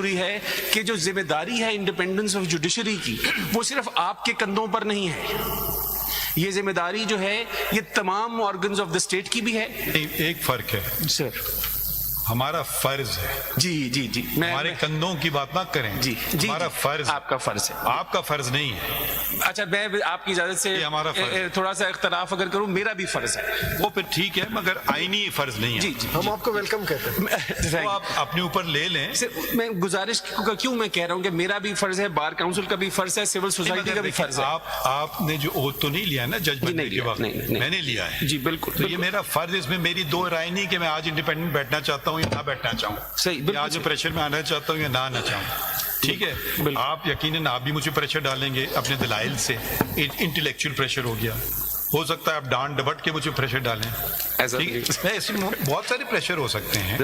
ضروری ہے کہ جو ذمہ داری ہے انڈیپینڈنس آف جوڈیشری کی وہ صرف آپ کے کندھوں پر نہیں ہے. یہ ذمہ داری جو ہے یہ تمام آرگنز آف دا اسٹیٹ کی بھی ہے. ایک فرق ہے سر. ہمارا فرض ہے. جی جی جی. ہمارے کندھوں کی بات نہ کریں. جی جی. ہمارا فرض. آپ کا فرض ہے. آپ کا فرض نہیں ہے. اچھا میں آپ کی اجازت سے تھوڑا سا اختلاف اگر کروں, میرا بھی فرض ہے. وہ پھر ٹھیک ہے مگر آئینی فرض نہیں ہے. جی جی. ہم آپ کو ویلکم کہتے ہیں. وہ آپ اپنے اوپر لے لیں. میں گزارش کیوں میں کہہ رہا ہوں کہ میرا بھی فرض ہے, بار کاؤنسل کا بھی فرض ہے, سول سوسائٹی کا بھی فرض ہے. آپ نے جو اوتھ تو نہیں لیا نا جج بننے کے وقت, میں نے لیا ہے. جی بالکل. تو یہ میرا فرض, اس میں میری دو رائے نہیں کہ میں آج انڈیپینڈنٹ بیٹھنا چاہتا ہوں یا نہ بیٹھنا چاہوں. صحیح. آج پریشر میں آنا چاہتا ہوں یا نہ آنا چاہوں. ٹھیک ہے. آپ یقیناً آپ بھی مجھے پریشر ڈالیں گے اپنے دلائل سے. انٹلیکچوئل پریشر ہو گیا, ہو سکتا ہے آپ ڈانٹ ڈبٹ کے مجھے پریشر ڈالیں. بہت سارے پریشر ہو سکتے ہیں,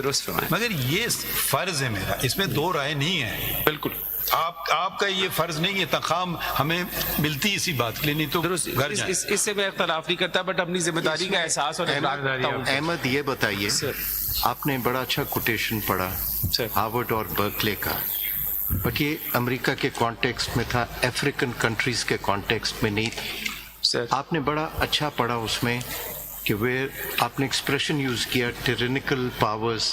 مگر یہ فرض ہے میرا, اس میں دو رائے نہیں ہے. بالکل. آپ کا یہ فرض نہیں ہے. تنخواہ ہمیں ملتی اسی بات کے لیے, نہیں تو گھر جائیں. اس سے میں اختلاف نہیں کرتا, بٹ اپنی ذمہ داری کا احساس اور احمد یہ بتائیے, آپ نے بڑا اچھا کوٹیشن پڑھا ہارورڈ اور برکلے کا, بٹ یہ امریکہ کے کانٹیکسٹ میں تھا, افریقن کنٹریز کے کانٹیکسٹ میں نہیں تھا. آپ نے بڑا اچھا پڑھا اس میں کہ ویئر آپ نے ایکسپریشن یوز کیا, tyrannical powers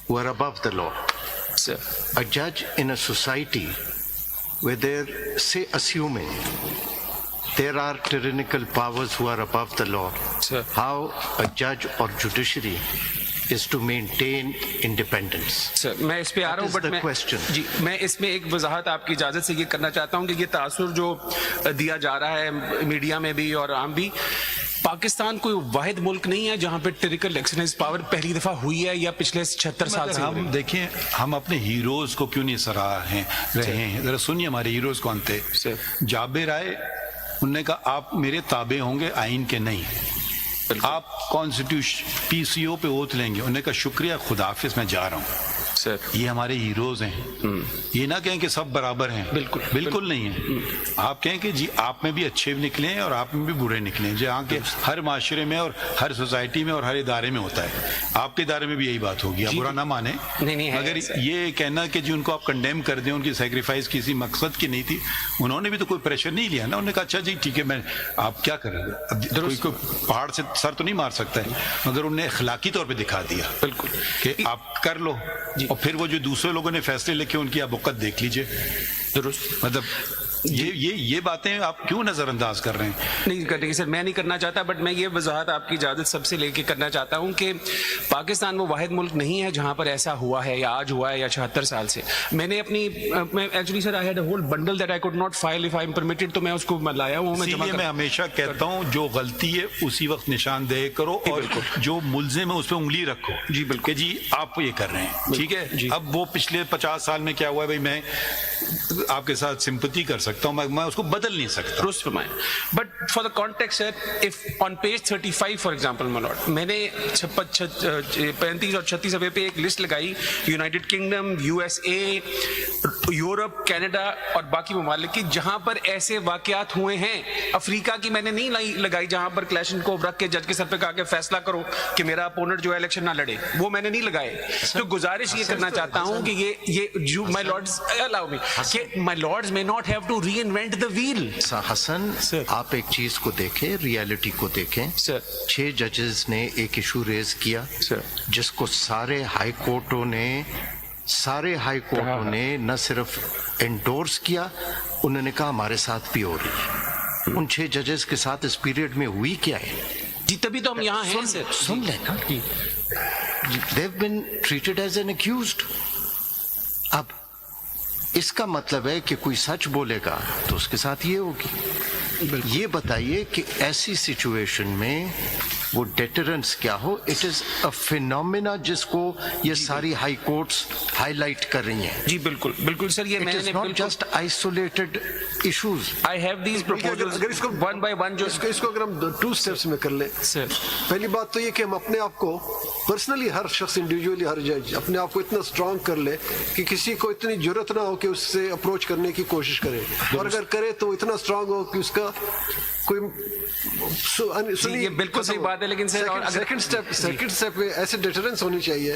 who are above the law. A judge in a society where they're, say, assuming there are tyrannical powers who are above the law, how a judge or judiciary is to maintain independence. Sir, میں اس پہ آ رہا ہوں, but میں اس میں ایک وضاحت آپ کی اجازت سے یہ کرنا چاہتا ہوں کہ یہ تاثر جو دیا جا رہا ہے میڈیا میں بھی اور عام بھی, پاکستان کوئی واحد ملک نہیں ہے جہاں پہ ٹیریکل ایکسرسائز پاور پہلی دفعہ ہوئی ہے یا پچھلے 76 سال سے. ہم دیکھیں, ہم اپنے ہیروز کو کیوں نہیں سراہ رہے ہیں. ذرا سنیے ہمارے ہیروز کون تھے. جابر آئے, انہوں نے کہا آپ میرے تابع ہوں گے, آئین کے نہیں. آپ کانسٹیٹیوشن پی سی او پہ اوتھ لیں گے. انہوں نے کہا شکریہ, خدا حافظ, میں جا رہا ہوں. یہ ہمارے ہیروز ہیں. یہ نہ کہیں کہ سب برابر ہیں, بالکل نہیں ہیں. آپ کہیں کہ جی آپ میں بھی اچھے نکلے ہیں اور آپ میں بھی برے نکلے ہیں, جہاں کہ ہر معاشرے میں اور ہر سوسائٹی میں اور ہر ادارے میں ہوتا ہے. آپ کے ادارے میں بھی یہی بات ہوگی, آپ برا نہ مانیں, مگر یہ کہنا کہ جی ان کو آپ کنڈیم کر دیں, ان کی سیکریفائس کسی مقصد کی نہیں تھی. انہوں نے بھی تو کوئی پریشر نہیں لیا نا. انہوں نے کہا اچھا جی ٹھیک ہے, میں آپ کیا کر رہے ہیں, کوئی پہاڑ سے سر تو نہیں مار سکتا ہے, مگر انہوں نے اخلاقی طور پہ دکھا دیا بالکل کہ آپ کر لو. اور پھر وہ جو دوسرے لوگوں نے فیصلے لکھے ان کی آپ وقت دیکھ لیجئے. درست. مطلب یہ باتیں آپ کیوں نظر انداز کر رہے ہیں؟ نہیں کریں سر, میں نہیں کرنا چاہتا, بٹ میں یہ وضاحت آپ کی اجازت سب سے لے کے کرنا چاہتا ہوں کہ پاکستان وہ واحد ملک نہیں ہے جہاں پر ایسا ہوا ہے یا آج ہوا ہے یا 76 سال سے. میں نے اپنی actually sir I had a whole bundle that I could not file if I am permitted, تو میں اس کو لایا ہوں. میں ہمیشہ کہتا ہوں جو غلطی ہے اسی وقت نشاندہی کرو, اور جو ملزم ہے اس پہ انگلی رکھو. جی بالکل, جی آپ یہ کر رہے ہیں ٹھیک ہے. اب وہ پچھلے 50 سال میں کیا ہوا ہے, بھائی میں آپ کے ساتھ سمپتی کر سکتا ہوں, میں اس کو بدل نہیں سکتا. But for the context if on page 35 for example my lord, میں نے 35 اور 36 صفحے پہ ایک لسٹ لگائی, United kingdom, U S A, Europe, Canada اور باقی ممالک کی جہاں پر ایسے واقعات ہوئے ہیں. افریقہ کی میں نے نہیں لگائی جہاں پر کلیشن کو رکھ کے جج کے سر پہ کہا کہ فیصلہ کرو کہ میرا اپوننٹ جو ہے الیکشن نہ لڑے, وہ میں نے نہیں لگائے. تو گزارش یہ کرنا چاہتا ہوں کہ یہ مائی لارڈز allow me کہ my lords may not have to reinvent the wheel. حسن, آپ ایک چیز کو دیکھیں, ریالٹی کو دیکھیں. 6 ججز نے ایک ایشو ریز کیا جس کو سارے ہائی کورٹوں نے نہ صرف انڈورس کیا, انہوں نے کہا ہمارے ساتھ بھی ہو رہی ہے. ان 6 ججز کے ساتھ اس پیریڈ میں ہوئی کیا ہے؟ جی تبھی تو ہم یہاں ہیں. سن لیں نا, they've been treated as an accused. اب اس کا مطلب ہے کہ کوئی سچ بولے گا تو اس کے ساتھ یہ ہوگی. یہ بتائیے کہ ایسی سچویشن میں وہ ڈیٹرنس کیا ہو. اٹ از اے فینومینا جس کو یہ ساری ہائی کورٹس ہائی لائٹ کر رہی ہیں. جی بالکل بالکل سر, یہ میں نے not just isolated issues. I have these proposals. اگر اس کو ون بائی ون اس کو اگر ہم 2 اسٹیپس میں کر لیں, پہلی بات تو یہ کہ ہم اپنے آپ کو پرسنلی, ہر شخص انڈیویجولی, ہر جج اپنے آپ کو اتنا اسٹرانگ کر لے کہ کسی کو اتنی ضرورت نہ ہو کہ اس سے اپروچ کرنے کی کوشش کرے, اور اگر کرے تو اتنا اسٹرانگ ہو کہ اس کا کوئی یہ بالکل صحیح بات ہے. لیکن سیکنڈ اسٹیپ میں ایسے ڈیٹرنس ہونی چاہیے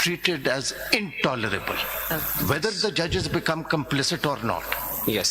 treated as intolerable, whether the judges become complicit or not. Yes.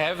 have,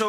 So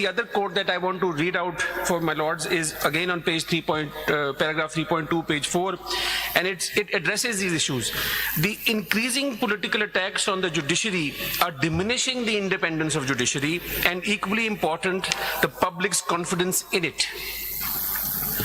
the other quote that I want to read out for my lords is again on page 3. Paragraph 3.2, page 4, and it addresses these issues. The increasing political attacks on the judiciary are diminishing the independence of judiciary, and equally important, the public's confidence in it.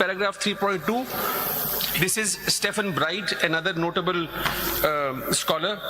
paragraph 3.2. This is Stephen Bright, another notable scholar.